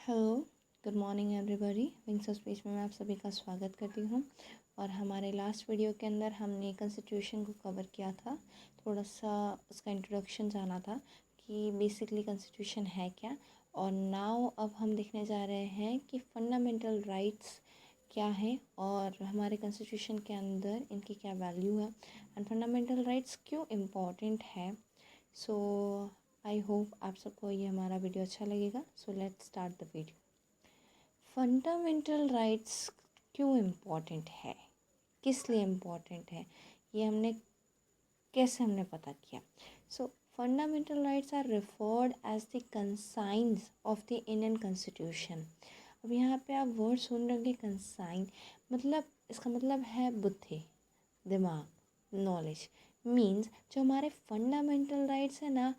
Hello, good morning everybody. Wings of speech में मैं आप सभी का स्वागत करती हूँ। और हमारे लास्ट वीडियो के अंदर हमने कॉन्स्टिट्यूशन को कवर किया था। थोड़ा सा उसका इंट्रोडक्शन जाना था कि बेसिकली कॉन्स्टिट्यूशन है क्या। और नाउ अब हम देखने जा रहे हैं कि फंडामेंटल राइट्स क्या है और हमारे कॉन्स्टिट्यूशन के अंदर इनकी क्या वैल्यू है एंड फंडामेंटल राइट्स क्यों इम्पॉर्टेंट है। सो आई होप आप सबको ये हमारा वीडियो अच्छा लगेगा। So let's start the video. Fundamental rights क्यों इम्पॉर्टेंट है, किस लिए इम्पॉर्टेंट है, ये हमने पता किया। So fundamental rights are referred as the conscience of the Indian constitution. अब यहाँ पे आप वर्ड सुन रहे होंगे कंसाइन, मतलब इसका मतलब है बुद्धि, दिमाग, नॉलेज। मीन्स जो हमारे फंडामेंटल राइट्स है ना,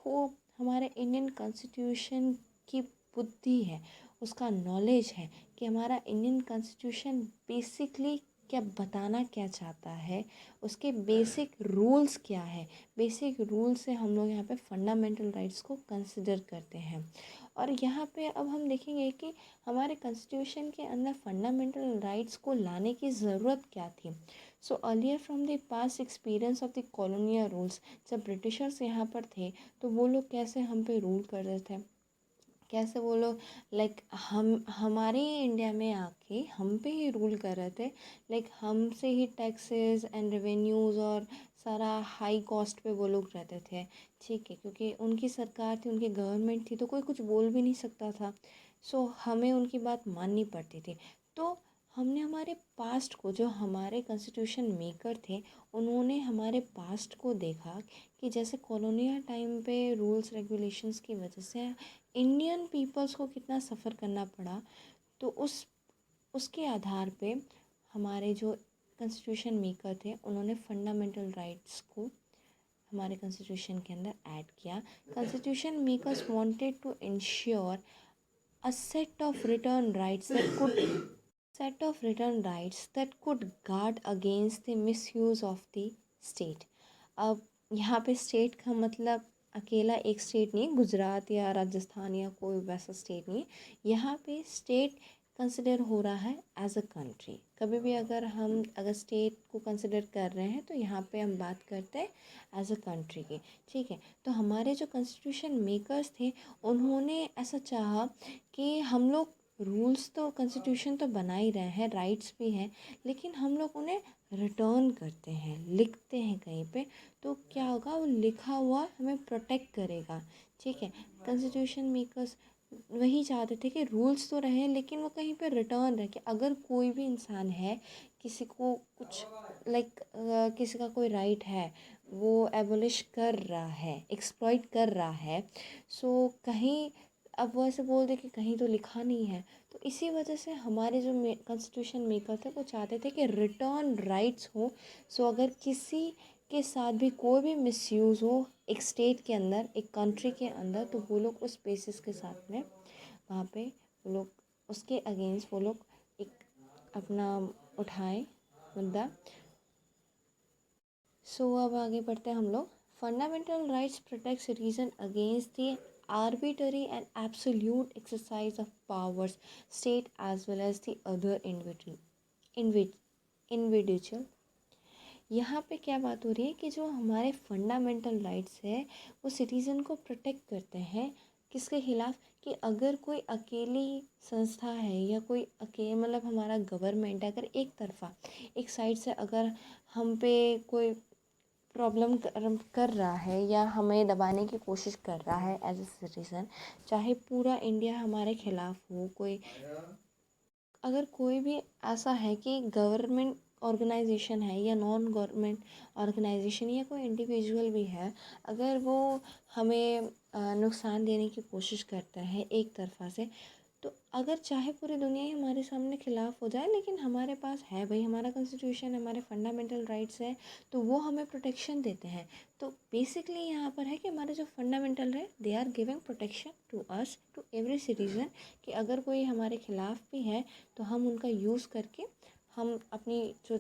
वो हमारे इंडियन कॉन्स्टिट्यूशन की बुद्धि है, उसका नॉलेज है कि हमारा इंडियन कॉन्स्टिट्यूशन बेसिकली क्या बताना क्या चाहता है, उसके बेसिक रूल्स क्या है। बेसिक रूल्स से हम लोग यहाँ पे फंडामेंटल राइट्स को कंसिडर करते हैं। और यहाँ पे अब हम देखेंगे कि हमारे कॉन्स्टिट्यूशन के अंदर फंडामेंटल राइट्स को लाने की ज़रूरत क्या थी। So earlier from the past experience of the colonial rules, जब ब्रिटिशर्स यहाँ पर थे तो वो लोग कैसे हम पे रूल कर रहे थे, कैसे वो लोग हम हमारे इंडिया में आके हम पे ही रूल कर रहे थे। हमसे ही टैक्सेस एंड रेवेन्यूज़ और सारा हाई कॉस्ट पे वो लोग रहते थे। ठीक है, क्योंकि उनकी सरकार थी, उनकी गवर्नमेंट थी, तो कोई कुछ बोल भी नहीं सकता था। सो हमें उनकी बात माननी पड़ती थी। तो हमने हमारे पास्ट को, जो हमारे कॉन्स्टिट्यूशन मेकर थे, उन्होंने हमारे पास्ट को देखा कि जैसे कॉलोनियल टाइम पे रूल्स रेगुलेशंस की वजह से इंडियन पीपल्स को कितना सफ़र करना पड़ा। तो उसके आधार पे हमारे जो कॉन्स्टिट्यूशन मेकर थे, उन्होंने फंडामेंटल राइट्स को हमारे कॉन्स्टिट्यूशन के अंदर ऐड किया। Constitution makers wanted to ensure a set of written rights that could guard against the misuse of the state। अब यहाँ पे स्टेट का मतलब अकेला एक स्टेट नहीं, गुजरात या राजस्थान या कोई वैसा स्टेट नहीं। यहाँ पे स्टेट कंसिडर हो रहा है एज अ कंट्री। कभी भी अगर स्टेट को कंसिडर कर रहे हैं तो यहाँ पे हम बात करते हैं एज अ कंट्री की। ठीक है, तो हमारे जो कॉन्स्टिट्यूशन मेकर्स थे, उन्होंने ऐसा चाहा कि हम लोग रूल्स तो कॉन्स्टिट्यूशन तो बना ही रहे हैं, राइट्स भी हैं, लेकिन हम लोग उन्हें रिटर्न करते हैं, लिखते हैं कहीं पे, तो क्या होगा, वो लिखा हुआ हमें प्रोटेक्ट करेगा। ठीक है, कॉन्स्टिट्यूशन मेकर्स वही चाहते थे कि रूल्स तो रहे लेकिन वो कहीं पे रिटर्न रहे कि अगर कोई भी इंसान है, किसी को कुछ किसी का कोई राइट है, वो एबोलिश कर रहा है, एक्सप्लॉइट कर रहा है, सो कहीं अब वो ऐसे बोल दे कि कहीं तो लिखा नहीं है। तो इसी वजह से हमारे जो कॉन्स्टिट्यूशन मेकर थे, वो चाहते थे कि रिटर्न राइट्स हो। सो अगर किसी के साथ भी कोई भी मिसयूज़ हो एक स्टेट के अंदर, एक कंट्री के अंदर, तो वो लोग उस बेसिस के साथ में वहाँ पे वो लोग उसके अगेंस्ट वो लोग एक अपना उठाएं मुद्दा। सो अब आगे बढ़ते हैं हम लोग। Fundamental rights protect citizen against the arbitrary and absolute exercise of powers state as well as the other individual। यहाँ पे क्या बात हो रही है कि जो हमारे फंडामेंटल राइट्स है, वो सिटीज़न को प्रोटेक्ट करते हैं किसके खिलाफ, कि अगर कोई अकेली संस्था है या कोई मतलब हमारा गवर्नमेंट अगर एक तरफा एक साइड से अगर हम पे कोई प्रॉब्लम कर रहा है या हमें दबाने की कोशिश कर रहा है एज ए सिटीज़न, चाहे पूरा इंडिया हमारे खिलाफ हो, अगर कोई भी ऐसा है कि गवर्नमेंट ऑर्गेनाइजेशन है या नॉन गवर्नमेंट ऑर्गेनाइजेशन या कोई इंडिविजुअल भी है, अगर वो हमें नुकसान देने की कोशिश करता है एक तरफा से, तो अगर चाहे पूरी दुनिया ही हमारे सामने ख़िलाफ़ हो जाए, लेकिन हमारे पास है भाई, हमारा कॉन्स्टिट्यूशन है, हमारे फंडामेंटल राइट्स है, तो वो हमें प्रोटेक्शन देते हैं। तो बेसिकली यहाँ पर है कि हमारे जो फंडामेंटल है, they are giving protection to us, to every citizen, कि अगर कोई हमारे खिलाफ़ भी है तो हम उनका यूज़ करके हम अपनी जो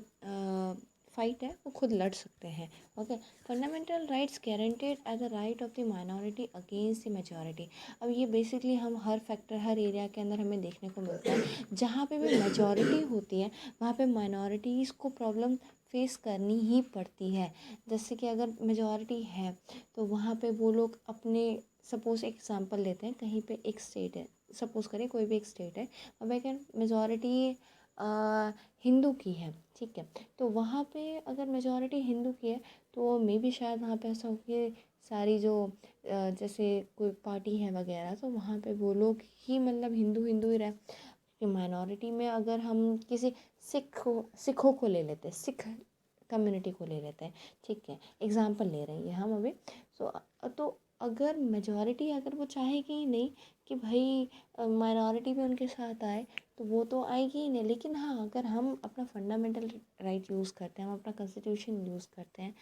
फाइट है वो खुद लड़ सकते हैं। Okay, fundamental rights guaranteed as the right of the minority against the majority. अब ये बेसिकली हम हर फैक्टर, हर एरिया के अंदर हमें देखने को मिलता है। जहाँ पे भी मेजॉरिटी होती है वहाँ पे माइनॉरिटीज़ को प्रॉब्लम फेस करनी ही पड़ती है। जैसे कि अगर मेजॉरिटी है तो वहाँ पे वो लोग अपने, सपोज़ एक एग्जांपल लेते हैं, कहीं पे एक स्टेट है, सपोज़ करें कोई भी एक स्टेट है, अब एक मेजॉरिटी हिंदू की है, ठीक है, तो वहाँ पे अगर मेजॉरिटी हिंदू की है तो मे भी शायद वहाँ पे ऐसा हो कि सारी जो जैसे कोई पार्टी है वगैरह, तो वहाँ पे वो लोग ही मतलब हिंदू हिंदू ही रहे। कि माइनॉरिटी में अगर हम किसी सिखों को ले लेते हैं, सिख कम्युनिटी को ले लेते हैं, ठीक है, एग्जांपल ले रहे हैं हम अभी। तो अगर मेजॉरिटी अगर वो चाहेगी ही नहीं कि भाई माइनॉरिटी भी उनके साथ आए, तो वो तो आएगी ही नहीं। लेकिन हाँ, अगर हम अपना फंडामेंटल राइट यूज़ करते हैं, हम अपना कॉन्स्टिट्यूशन यूज़ करते हैं,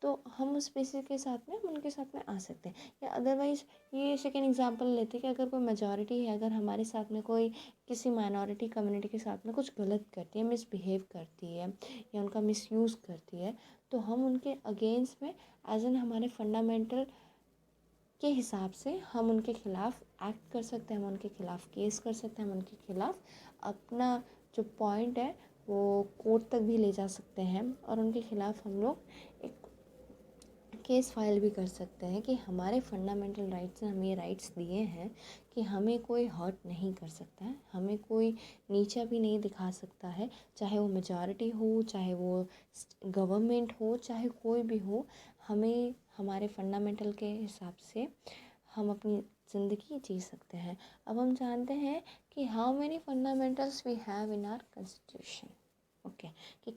तो हम उस बेसिस के साथ में हम उनके साथ में आ सकते हैं। या अदरवाइज़ ये सेकेंड एग्जांपल लेते हैं कि अगर कोई मेजॉरिटी है, अगर हमारे साथ में कोई किसी माइनॉरिटी कम्युनिटी के साथ में कुछ गलत करती है, मिसबिहेव करती है या उनका मिसयूज़ करती है, तो हम उनके अगेंस्ट में एज एन हमारे फंडामेंटल के हिसाब से हम उनके खिलाफ़ एक्ट कर सकते हैं, हम उनके खिलाफ़ केस कर सकते हैं, हम उनके खिलाफ़ अपना जो पॉइंट है वो कोर्ट तक भी ले जा सकते हैं, और उनके खिलाफ़ हम लोग एक केस फाइल भी कर सकते हैं कि हमारे फंडामेंटल राइट्स ने हमें ये राइट्स दिए हैं कि हमें कोई हर्ट नहीं कर सकता है, हमें कोई नीचा भी नहीं दिखा सकता है, चाहे वो मेजॉरिटी हो, चाहे वो गवर्नमेंट हो, चाहे कोई भी हो। हमें हमारे फंडामेंटल के हिसाब से हम अपनी ज़िंदगी जी सकते हैं। अब हम जानते हैं कि how many fundamentals we have in our constitution. Okay, कि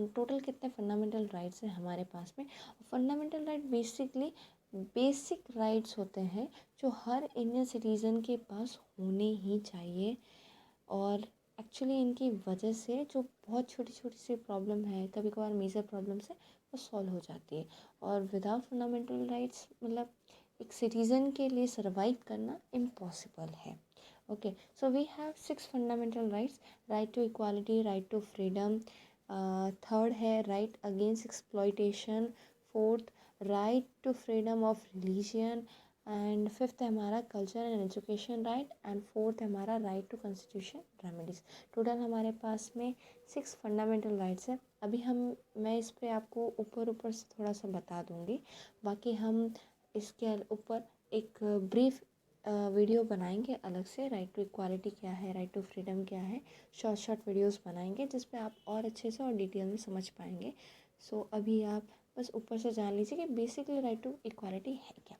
टोटल कितने फंडामेंटल राइट्स हैं हमारे पास में। Fundamental right basically basic rights होते हैं जो हर इंडियन सिटीज़न के पास होने ही चाहिए, और एक्चुअली इनकी वजह से जो बहुत छोटी छोटी सी प्रॉब्लम है, कभी कभार मेजर प्रॉब्लम्स है, वो सॉल्व हो जाती है। और विदाउट फंडामेंटल राइट्स मतलब एक सिटीज़न के लिए सर्वाइव करना इम्पॉसिबल है। Okay, so we have 6 fundamental rights. Right to equality, right to freedom, third है right against exploitation, fourth right to freedom of religion, and fifth है हमारा culture and education right, and fourth है हमारा right to constitution remedies. Total हमारे पास में 6 fundamental rights हैं। अभी मैं इस पे आपको ऊपर ऊपर से थोड़ा सा बता दूँगी, बाकी हम इसके ऊपर एक ब्रीफ वीडियो बनाएंगे अलग से। राइट टू इक्वालिटी क्या है, राइट टू फ्रीडम क्या है, शॉर्ट शॉर्ट वीडियोस बनाएंगे जिस पे आप और अच्छे से और डिटेल में समझ पाएंगे। सो अभी आप बस ऊपर से जान लीजिए कि बेसिकली राइट टू इक्वालिटी है क्या।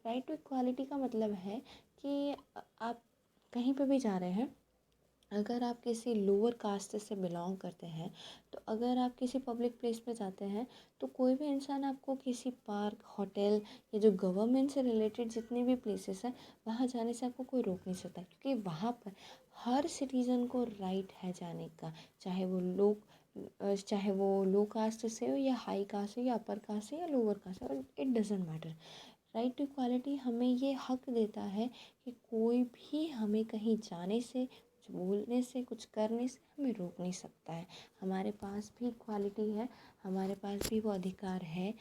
राइट टू इक्वालिटी का मतलब है कि आप कहीं पे भी जा रहे हैं, अगर आप किसी लोअर कास्ट से बिलोंग करते हैं, तो अगर आप किसी पब्लिक प्लेस पे जाते हैं, तो कोई भी इंसान आपको किसी पार्क, होटल या जो गवर्नमेंट से रिलेटेड जितने भी प्लेसेस हैं वहाँ जाने से आपको कोई रोक नहीं सकता, क्योंकि वहाँ पर हर सिटीज़न को राइट है जाने का, चाहे वो लो कास्ट से हो या हाई कास्ट से या अपर कास्ट से या लोअर कास्ट से, और it doesn't matter. Right to equality हमें ये हक देता है कि कोई भी हमें कहीं जाने से, कुछ बोलने से, कुछ करने से हमें रोक नहीं सकता है। हमारे पास भी इक्वालिटी है, हमारे पास भी वो अधिकार है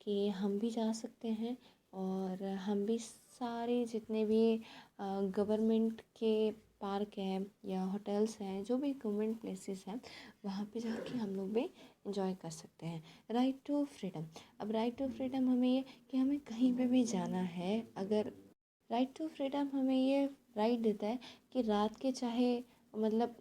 कि हम भी जा सकते हैं, और हम भी सारे जितने भी गवर्नमेंट के पार्क हैं या होटल्स हैं, जो भी गवर्नमेंट प्लेसेस हैं, वहाँ पे जाके हम लोग भी इंजॉय कर सकते हैं। राइट टू फ्रीडम, अब राइट टू फ्रीडम हमें ये कि हमें कहीं पे भी जाना है, अगर राइट टू फ्रीडम हमें ये राइट देता है कि रात के चाहे मतलब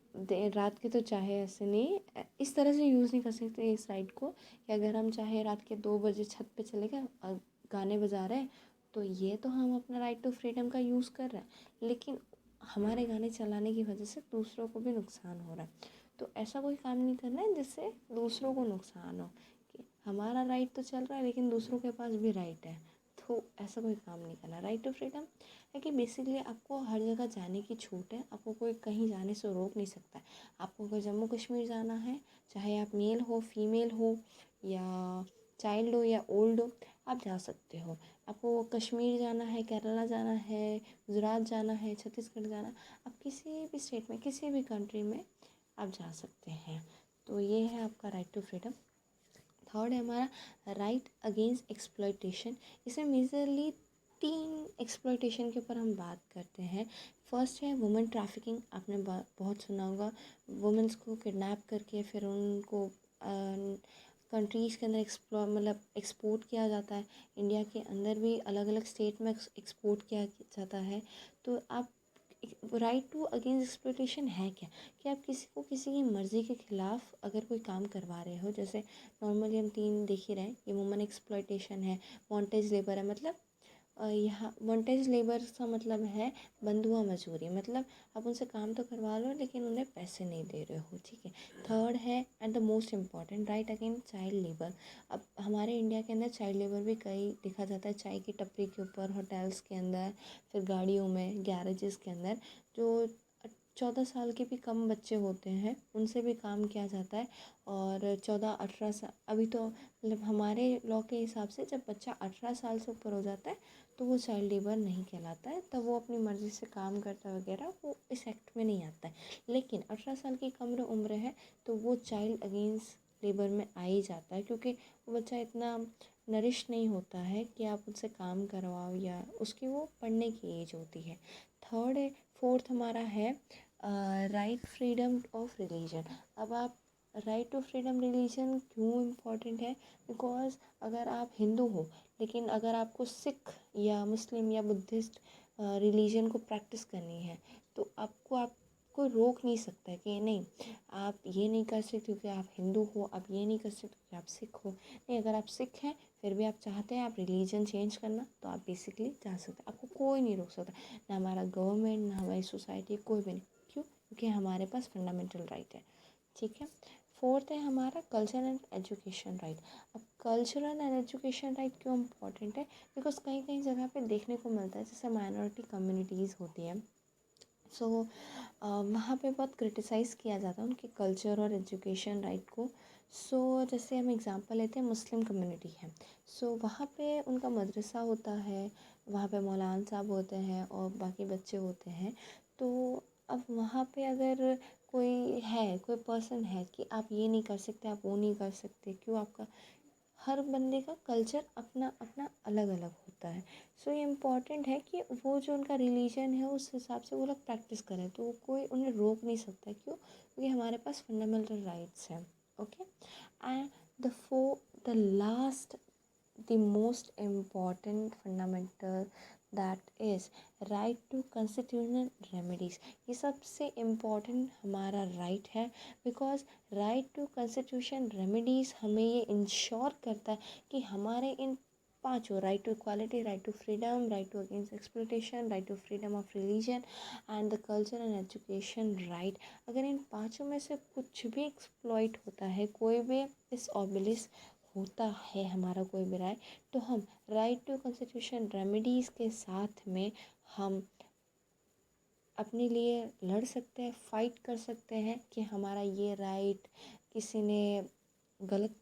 रात के तो चाहे ऐसे नहीं, इस तरह से यूज़ नहीं कर सकते इस राइट को कि अगर हम चाहे रात के 2 बजे छत पे चले गए और गाने बजा रहे हैं, तो ये तो हम अपना राइट टू फ्रीडम का यूज़ कर रहे हैं, लेकिन हमारे गाने चलाने की वजह से दूसरों को भी नुकसान हो रहा है। तो ऐसा कोई काम नहीं करना है जिससे दूसरों को नुकसान हो, कि हमारा राइट तो चल रहा है लेकिन दूसरों के पास भी राइट है, तो ऐसा कोई काम नहीं करना। राइट टू फ्रीडम है कि बेसिकली आपको हर जगह जाने की छूट है, आपको कोई कहीं जाने से रोक नहीं सकता है। आपको अगर जम्मू कश्मीर जाना है, चाहे आप मेल हो, फीमेल हो, या चाइल्ड हो या ओल्ड हो, आप जा सकते हो। आपको कश्मीर जाना है, केरला जाना है, गुजरात जाना है, छत्तीसगढ़ जाना, आप किसी भी स्टेट में, किसी भी कंट्री में आप जा सकते हैं। तो ये है आपका राइट टू फ्रीडम। थर्ड है हमारा राइट अगेंस्ट एक्सप्लॉयटेशन। इसमें मेजरली 3 एक्सप्लॉयटेशन के ऊपर हम बात करते हैं। फर्स्ट है वुमेन ट्रैफिकिंग, आपने बहुत सुना होगा। वुमेंस को किडनैप करके फिर उनको कंट्रीज़ के अंदर एक्सपोर्ट किया जाता है। इंडिया के अंदर भी अलग अलग स्टेट में एक्सपोर्ट किया जाता है। तो आप राइट टू अगेंस्ट एक्सप्लॉयटेशन है क्या, कि आप किसी को किसी की मर्ज़ी के ख़िलाफ़ अगर कोई काम करवा रहे हो, जैसे नॉर्मली हम 3 देख ही रहे हैं, ये वुमन एक्सप्लॉयटेशन है, बॉन्टेज लेबर है, मतलब यहाँ बॉन्टेज लेबर का मतलब है बंधुआ मजदूरी, मतलब आप उनसे काम तो करवा लो लेकिन उन्हें पैसे नहीं दे रहे हो, ठीक है। थर्ड है and the most important right against child labour. अब हमारे इंडिया के अंदर चाइल्ड लेबर भी कई देखा जाता है, चाय की टपरी के ऊपर, होटल्स के अंदर, फिर गाड़ियों में, गैरेजेस के अंदर, जो 14 साल के भी कम बच्चे होते हैं उनसे भी काम किया जाता है। और 14-18 साल, अभी तो मतलब हमारे लॉ के हिसाब से जब बच्चा 18 साल से ऊपर हो जाता है तो वो चाइल्ड लेबर नहीं कहलाता है, तब वो अपनी मर्ज़ी से काम करता है वगैरह, वो इस एक्ट में नहीं आता है। लेकिन 18 साल की कम उम्र है तो वो चाइल्ड अगेंस्ट लेबर में आ ही जाता है, क्योंकि वो बच्चा इतना नरिश नहीं होता है कि आप उससे काम करवाओ, या उसकी वो पढ़ने की एज होती है। फोर्थ हमारा है राइट फ्रीडम ऑफ रिलीजन। अब आप राइट टू फ्रीडम रिलीजन क्यों इम्पोर्टेंट है, बिकॉज अगर आप हिंदू हो लेकिन अगर आपको सिख या मुस्लिम या बुद्धिस्ट रिलीजन को प्रैक्टिस करनी है तो आपको रोक नहीं सकता है कि नहीं आप ये नहीं कर सकते क्योंकि आप हिंदू हो, आप ये नहीं कर सकते क्योंकि आप सिख हो। नहीं, अगर आप सिख हैं फिर भी आप चाहते हैं आप रिलीजन चेंज करना तो आप बेसिकली जा सकते हैं, आपको कोई नहीं रोक सकता, ना हमारा गवर्नमेंट, ना हमारी सोसाइटी, कोई भी नहीं। क्यों? क्योंकि हमारे पास फंडामेंटल राइट है, ठीक है। फोर्थ है हमारा कल्चर एंड एजुकेशन राइट। अब कल्चरल एंड एजुकेशन राइट क्यों इम्पॉर्टेंट है, बिकॉज कहीं कहीं जगह पे देखने को मिलता है जैसे माइनॉरिटी कम्युनिटीज़ होती हैं, सो वहाँ पे बहुत क्रिटिसाइज़ किया जाता है उनके कल्चर और एजुकेशन राइट को। सो जैसे हम एग्ज़ाम्पल लेते हैं, मुस्लिम कम्युनिटी है, सो वहाँ पे उनका मदरसा होता है, वहाँ पे मौलाना साहब होते हैं और बाकी बच्चे होते हैं। तो अब वहाँ पे अगर कोई पर्सन है कि आप ये नहीं कर सकते, आप वो नहीं कर सकते, क्यों? आपका हर बंदे का कल्चर अपना अपना अलग अलग होता है। सो ये इम्पॉर्टेंट है कि वो जो उनका रिलीजन है उस हिसाब से वो लोग प्रैक्टिस करें, तो कोई उन्हें रोक नहीं सकता। क्यों? क्योंकि हमारे पास फंडामेंटल राइट्स हैं, okay. And the last, the most important fundamental, that is right to constitutional remedies। ये सबसे इम्पॉर्टेंट हमारा राइट है, because right to constitution remedies हमें ये इंश्योर करता है कि हमारे इन पांचों, right to equality, right to freedom, right to against exploitation, right to freedom of religion and the culture and education right, अगर इन पांचों में से कुछ भी एक्सप्लॉइट होता है, कोई भी इस ऑब्लिस होता है हमारा कोई भी राय, तो हम राइट टू कॉन्स्टिट्यूशन रेमेडीज़ के साथ में हम अपने लिए लड़ सकते हैं, फाइट कर सकते हैं कि हमारा ये राइट किसी ने गलत,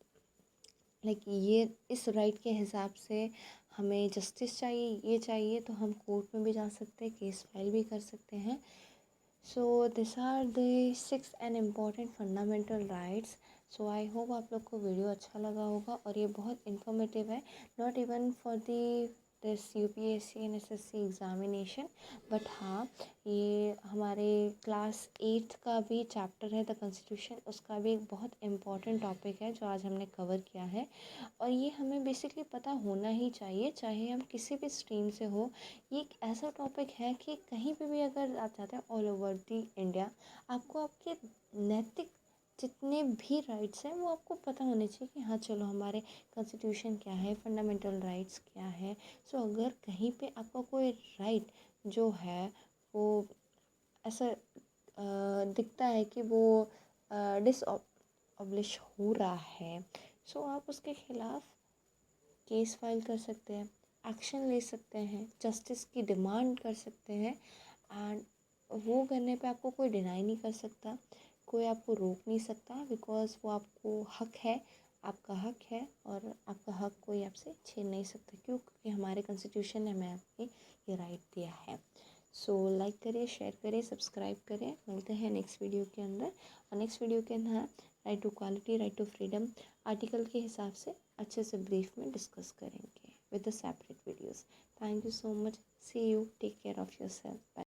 लाइक ये इस राइट के हिसाब से हमें जस्टिस चाहिए, ये चाहिए, तो हम कोर्ट में भी जा सकते हैं, केस फाइल भी कर सकते हैं। So this are the 6 and important fundamental rights. So I hope आप लोग को वीडियो अच्छा लगा होगा और ये बहुत इन्फॉर्मेटिव है, not even for this UPSC and SSC examination, but हाँ ये हमारे क्लास 8th का भी चैप्टर है द कॉन्स्टिट्यूशन, उसका भी एक बहुत इम्पॉर्टेंट टॉपिक है जो आज हमने कवर किया है। और ये हमें बेसिकली पता होना ही चाहिए, चाहे हम किसी भी स्ट्रीम से हो। ये एक ऐसा टॉपिक है कि कहीं पे भी अगर आप जाते हैं ऑल ओवर दी इंडिया, आपको आपके नैतिक जितने भी राइट्स हैं वो आपको पता होने चाहिए कि हाँ चलो हमारे कॉन्स्टिट्यूशन क्या है, फंडामेंटल राइट्स क्या है। सो अगर कहीं पे आपका कोई राइट जो है वो ऐसा दिखता है कि वो डिसऑब्लिश हो रहा है, सो आप उसके खिलाफ़ केस फाइल कर सकते हैं, एक्शन ले सकते हैं, जस्टिस की डिमांड कर सकते हैं। एंड वो करने पे आपको कोई डिनाई नहीं कर सकता, कोई आपको रोक नहीं सकता, बिकॉज़ वो आपको हक है, आपका हक है और आपका हक कोई आपसे छीन नहीं सकता। क्यों? क्योंकि हमारे कॉन्स्टिट्यूशन ने हमें आपको ये राइट दिया है। सो लाइक करिए, शेयर करिए, सब्सक्राइब करिए। मिलते हैं नेक्स्ट वीडियो के अंदर, और नेक्स्ट वीडियो के अंदर right to quality, right to freedom article के हिसाब से अच्छे से ब्रीफ में डिस्कस करेंगे with the separate videos. Thank you so much, see you, take care of your self.